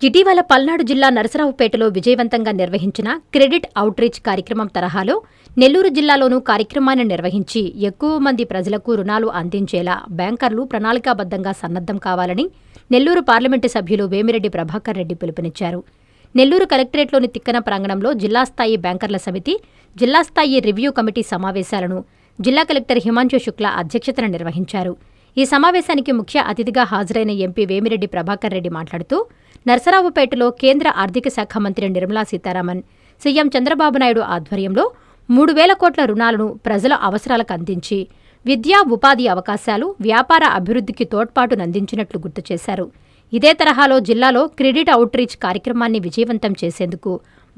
ఇటీవల పల్నాడు జిల్లా నరసరావుపేటలో విజయవంతంగా నిర్వహించిన క్రెడిట్ అవుట్రీచ్ కార్యక్రమం తరహాలో నెల్లూరు జిల్లాలోనూ కార్యక్రమాన్ని నిర్వహించి ఎక్కువ మంది ప్రజలకు రుణాలు అందించేలా బ్యాంకర్లు ప్రణాళికాబద్ధంగా సన్నద్దం కావాలని నెల్లూరు పార్లమెంటు సభ్యులు వేమిరెడ్డి ప్రభాకర్ రెడ్డి పిలుపునిచ్చారు. నెల్లూరు కలెక్టరేట్లోని తిక్కన ప్రాంగణంలో జిల్లాస్థాయి బ్యాంకర్ల సమితి, జిల్లాస్థాయి రివ్యూ కమిటీ సమావేశాలను జిల్లా కలెక్టర్ హిమాంశు శుక్లా అధ్యక్షతన నిర్వహించారు. ఈ సమావేశానికి ముఖ్య అతిథిగా హాజరైన ఎంపీ వేమిరెడ్డి ప్రభాకర్ రెడ్డి మాట్లాడుతూ, నరసరావుపేటలో కేంద్ర ఆర్థిక శాఖ మంత్రి నిర్మలా సీతారామన్, సీఎం చంద్రబాబు నాయుడు ఆధ్వర్యంలో 3,000 కోట్ల రుణాలను ప్రజల అవసరాలకు అందించి విద్యా, ఉపాధి అవకాశాలు, వ్యాపార అభివృద్ధికి తోడ్పాటునందించినట్లు గుర్తు చేశారు. ఇదే తరహాలో జిల్లాలో క్రెడిట్ అవుట్రీచ్ కార్యక్రమాన్ని విజయవంతం చేసేందుకు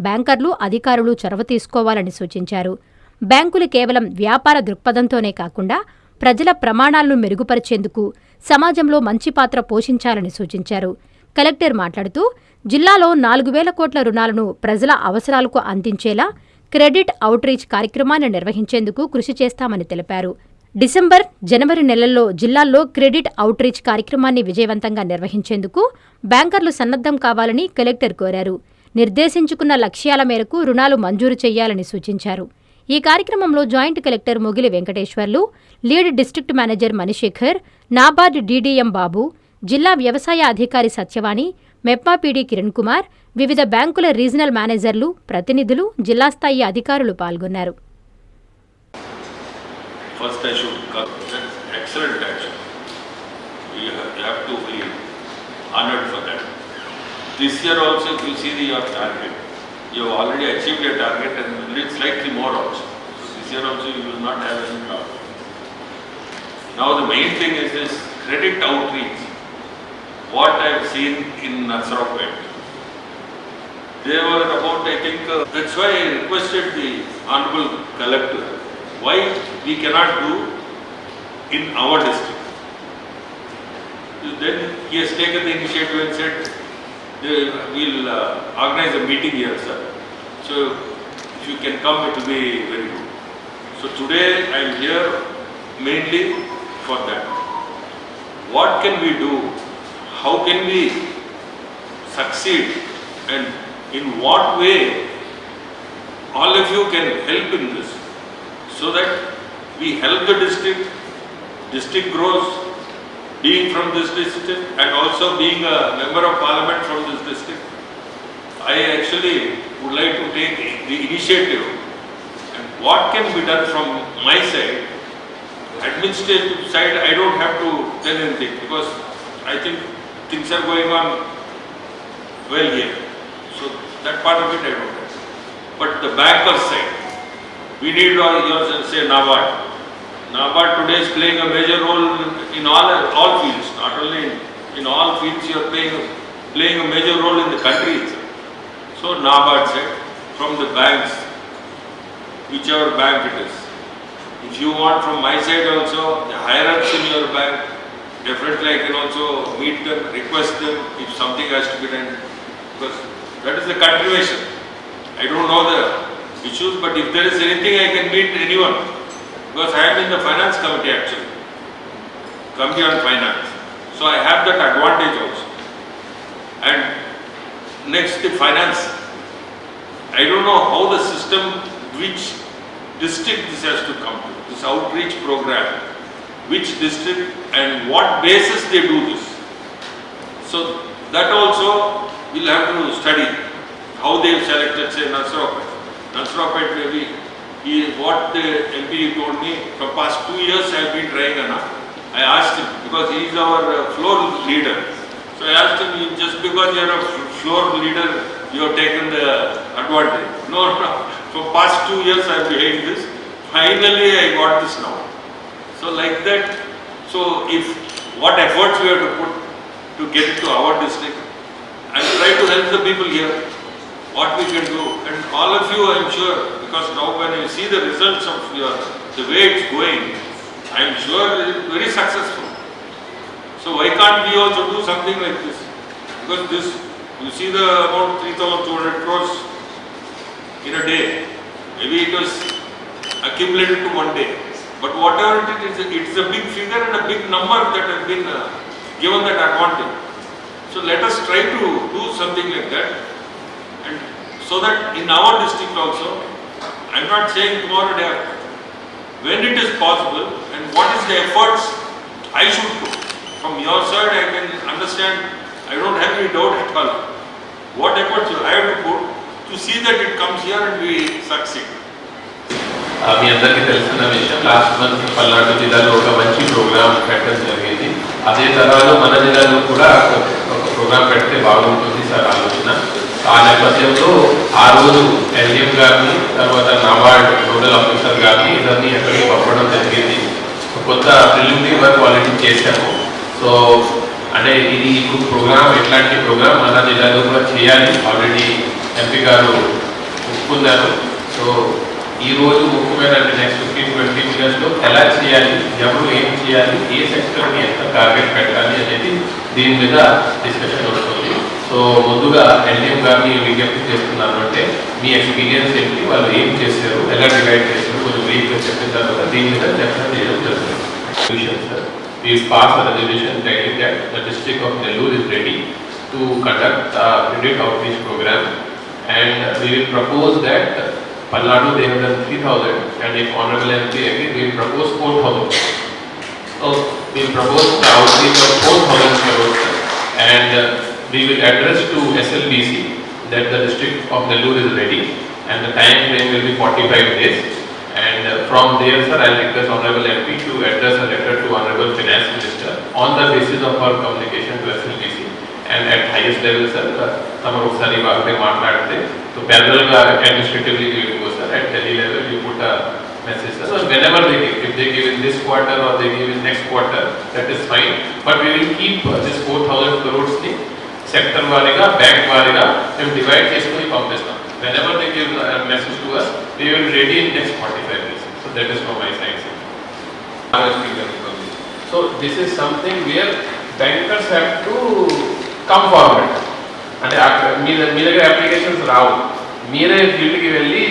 బ్యాంకర్లు, అధికారులు చొరవ తీసుకోవాలని సూచించారు. బ్యాంకులు కేవలం వ్యాపార దృక్పథంతోనే కాకుండా ప్రజల ప్రమాణాలను మెరుగుపరిచేందుకు సమాజంలో మంచి పాత్ర పోషించాలని సూచించారు. కలెక్టర్ మాట్లాడుతూ, జిల్లాలో 4,000 కోట్ల రుణాలను ప్రజల అవసరాలకు అందించేలా క్రెడిట్ అవుట్రీచ్ కార్యక్రమాన్ని నిర్వహించేందుకు కృషి చేస్తామని తెలిపారు. డిసెంబర్, జనవరి నెలల్లో జిల్లాల్లో క్రెడిట్ అవుట్రీచ్ కార్యక్రమాన్ని విజయవంతంగా నిర్వహించేందుకు బ్యాంకర్లు సన్నద్దం కావాలని కలెక్టర్ కోరారు. నిర్దేశించుకున్న లక్ష్యాల మేరకు రుణాలు మంజూరు చేయాలని సూచించారు. ఈ కార్యక్రమంలో joint collector Mugili Venkateswarlu, lead district manager Manisekhar, NABARD DDM Babu, జిల్లా వ్యవసాయ అధికారి సత్యవాణి, మెప్మా పీడీ కిరణ్ కుమార్, వివిధ బ్యాంకుల రీజనల్ మేనేజర్లు, ప్రతినిధులు, జిల్లా స్థాయి అధికారులు పాల్గొన్నారు. This year also, if you see your target, you have already achieved your target and will slightly more also. So this year also you will not have any problem. Now the main thing is this credit outreach. What I have seen in Narasarawpet, they were about, I think, that's why I requested the Honorable Collector, why we cannot do in our district. Then he has taken the initiative and said, we'll organize a meeting here, sir. So if you can come, it will be very good. So today I am here mainly for that. What can we do? How can we succeed? And in what way all of you can help in this, so that we help the district grows, being from this district and also being a member of parliament from this district. I actually would like to take the initiative, and what can be done from my side. Administrative side, I don't have to tell anything because I think things are going on well here. So that part of it I don't have. But the banker side, we need yours and say NABARD. NABARD today is playing a major role in all fields, not only in all fields. You are playing a major role in the country itself. So NABARD said, from the banks, whichever bank it is, if you want from my side also, the higher-ups in your bank, definitely I can also meet them, request them if something has to be done, because that is the continuation. I don't know the issues, but if there is anything I can meet anyone. Because I am in the finance committee actually, committee on finance. So I have that advantage also. And next the finance. I don't know how the system, which district this has to come to, this outreach program, which district and what basis they do this. So that also we'll have to study, how they have selected, say, Narasarawpet. Narasarawpet maybe. What the MP told me, for past 2 years I have been trying enough. I asked him, because he is our floor leader. So I asked him, just because you are a floor leader, you have taken the advantage. No. For past 2 years I am behind this. Finally I got this now. So like that, so if what efforts we have to put to get it to our district, I will try to help the people here. What we can do, and all of you, I am sure, because now when you see the results of the way it's going, I am sure it is very successful. So why can't we also do something like this? Because this, you see the amount 3,200 crores in a day. Maybe it was accumulated to one day, but whatever it is, it's a big figure and a big number that has been given that advantage. So let us try to do something like that, and so that in our district also, I'm not saying tomorrow day after, when it is possible and what is the efforts I should do. From your side I can understand, I don't have any doubt at all. What efforts you have to put to see that it comes here and we succeed. మీ అందరికీ తెలిసిన విషయం, last month Palnadu జిల్లాలో ఒక మంచి programme పెట్టడం జరిగింది. అదే తరహాలో మన జిల్లాలో కూడా ఒక ప్రోగ్రామ్ పెడితే బాగుంటుంది సార్ ఆలోచన. ఆ నేపథ్యంలో ఆ రోజు ఎల్డిఎం గారిని, తర్వాత నాబార్డ్ నోడల్ ఆఫీసర్ గారిని ఇద్దరిని ఎక్కడికి పంపడం జరిగింది. కొత్త ప్రిలిమినరీ వర్క్ ఆల్రెడీ చేశాము. సో అంటే ఇది ఇప్పుడు ప్రోగ్రామ్ ఎట్లాంటి ప్రోగ్రామ్ మన జిల్లాలో కూడా చేయాలి, ఆల్రెడీ ఎంపీ గారు ఒప్పుకున్నారు. సో ఈరోజు ముఖ్యమైన నెక్స్ట్ 15-20 మినిట్స్లో ఎలా చేయాలి, ఎవరు ఏం చేయాలి, ఏ సెక్టర్ని ఎంత టార్గెట్ పెట్టాలి అనేది దీని మీద డిస్కషన్ వస్తుంది. సో ముందుగా ఎల్డిఎం గారిని విజ్ఞప్తి చేస్తున్నాను, అంటే మీ ఎక్స్పీరియన్స్ ఏంటి, వాళ్ళు ఏం చేశారు, ఎలా డివైడ్ చేశారు, కొంచెం బ్రీఫ్గా చెప్పిన తర్వాత దీని మీద చర్చ చేయడం జరుగుతుంది. Sir, we passed a resolution stating that the district of Nellore is ready to conduct a credit outreach program, and we will propose that Palnadu they have done 3,000, and if Honorable MP agrees, we will propose 4,000. So we will propose the outreach of 4,000 crores, and we will address to SLBC that the district of Nellore is ready, and the time frame will be 45 days. And from there, sir, I will request Honorable MP to address a letter to Honorable Finance Minister on the basis of our communication to SLBC. And at highest level, sir, Tamaru Sari Bagde Matlade, so parallel administratively we will go, sir. At Delhi level, you put a message, sir. So whenever they give, if they give in this quarter or they give in next quarter, that is fine. But we will keep this 4,000 crores thing, sector variga, bank variga, and divide cheskoni పంపిస్తాం. Whenever they give a message to us, we will ready in next 45 days. So that is from my side, sir. So this is something where bankers have to come forward. అంటే మీ దగ్గర applications రావు, మీరే ఫీల్డ్కి వెళ్ళి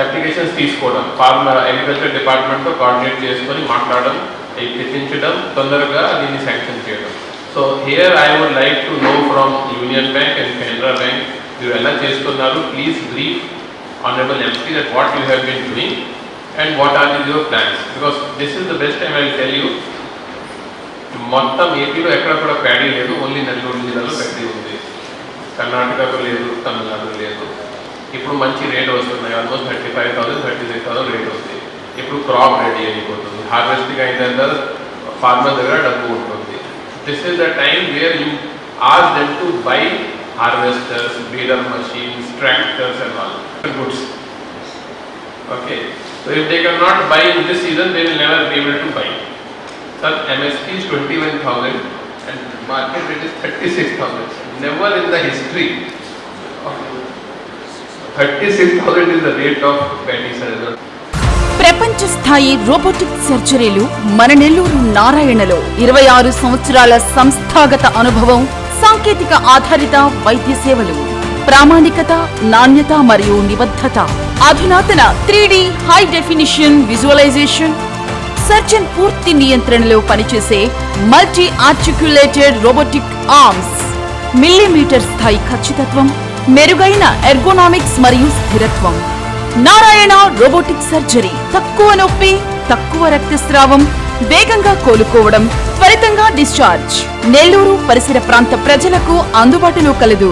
applications తీసుకోవడం, farmer agriculture డిపార్ట్మెంట్తో coordinate చేసుకొని మాట్లాడడం, తెప్పించడం, తొందరగా దీన్ని శాంక్షన్ చేయడం. So here I would like to know from union bank and Canara bank, మీరు ఎలా చేస్తున్నారు, please brief Honorable MP that what you have been doing and what are your plans, because this is the best time I will tell you. మొత్తం ఏపీలో ఎక్కడ కూడా paddy లేదు, only Nellore జిల్లాలో paddy ఉంది. కర్ణాటకలో లేదు, తమిళనాడులో లేదు. ఇప్పుడు మంచి రేట్ వస్తున్నాయి, ఆల్మోస్ట్ 35,000-36,000 రేట్ వస్తుంది. ఇప్పుడు క్రాప్ రెడీ అయిపోతుంది, హార్వెస్టింగ్ అయిన తర్వాత ఫార్మర్ దగ్గర డబ్బు ఉంటుంది. This is the time where you ask them to buy harvesters, breeder machines, tractors and all goods. Okay, so if they cannot buy in this season, they will never be able to buy. Sir, MSP is 21,000 and market rate is 36,000. Never in the history of 36,000 is the rate of paddy, sir. ప్రపంచ స్థాయి robotic సర్జరీలు మన నెల్లూరు నారాయణలో 26 సంవత్సరాల సంస్థాగత అనుభవం, సాంకేతిక ఆధారిత వైద్య సేవలు, ప్రామాణికత, నాణ్యత మరియు నిబద్ధత, అధునాతన 3D high definition visualisation, surgeon పూర్తి నియంత్రణలో పనిచేసే multi articulated robotic arms, millimetre స్థాయి ఖచ్చితత్వం, మెరుగైన ఎర్గోనామిక్స్ మరియు స్థిరత్వం. నారాయణ రోబోటిక్ సర్జరీ, తక్కువ నొప్పి, తక్కువ రక్తస్రావం, వేగంగా కోలుకోవడం, త్వరితంగా డిశ్చార్జ్. నెల్లూరు పరిసర ప్రాంత ప్రజలకు అందుబాటులో కలదు.